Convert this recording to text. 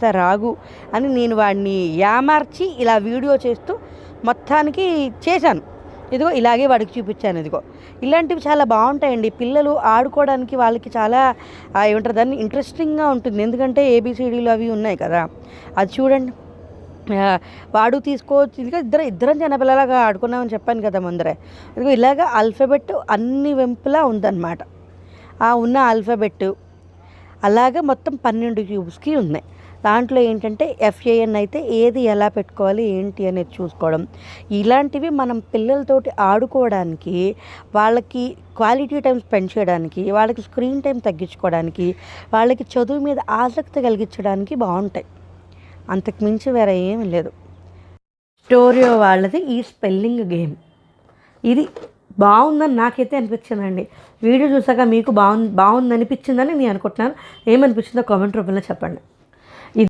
ఇంత రాగు అని నేను వాడిని యామార్చి ఇలా వీడియో చేస్తూ మొత్తానికి చేశాను. ఇదిగో ఇలాగే వాడికి చూపించాను. ఇదిగో ఇలాంటివి చాలా బాగుంటాయండి. పిల్లలు ఆడుకోవడానికి వాళ్ళకి చాలా ఏమంటారు దాన్ని ఇంట్రెస్టింగ్గా ఉంటుంది. ఎందుకంటే ఏబిసిడీలు అవి ఉన్నాయి కదా, అది చూడండి. వాడు తీసుకోవచ్చు. ఇదిగో ఇద్దరం చిన్నపిల్లలాగా ఆడుకున్నామని చెప్పాను కదా ముందరే. ఇదిగో ఇలాగ ఆల్ఫాబెట్ అన్ని వెంపులా ఉందన్నమాట. ఆ ఉన్న ఆల్ఫాబెట్ అలాగే మొత్తం 12 క్యూబ్స్కి ఉన్నాయి. దాంట్లో ఏంటంటే FAN అయితే ఏది ఎలా పెట్టుకోవాలి ఏంటి అనేది చూసుకోవడం. ఇలాంటివి మనం పిల్లలతోటి ఆడుకోవడానికి, వాళ్ళకి క్వాలిటీ టైం స్పెండ్ చేయడానికి, వాళ్ళకి స్క్రీన్ టైం తగ్గించుకోవడానికి, వాళ్ళకి చదువు మీద ఆసక్తి కలిగించడానికి బాగుంటాయి. అంతకుమించి వేరే ఏమీ లేదు. స్టోరియో వాళ్ళది ఈ స్పెల్లింగ్ గేమ్ ఇది బాగుందని నాకైతే అనిపించిందండి. వీడియో చూసాక మీకు బాగుంది అనిపించిందని నేను అనుకుంటున్నాను. ఏమనిపించిందో కామెంట్ రూపంలో చెప్పండి.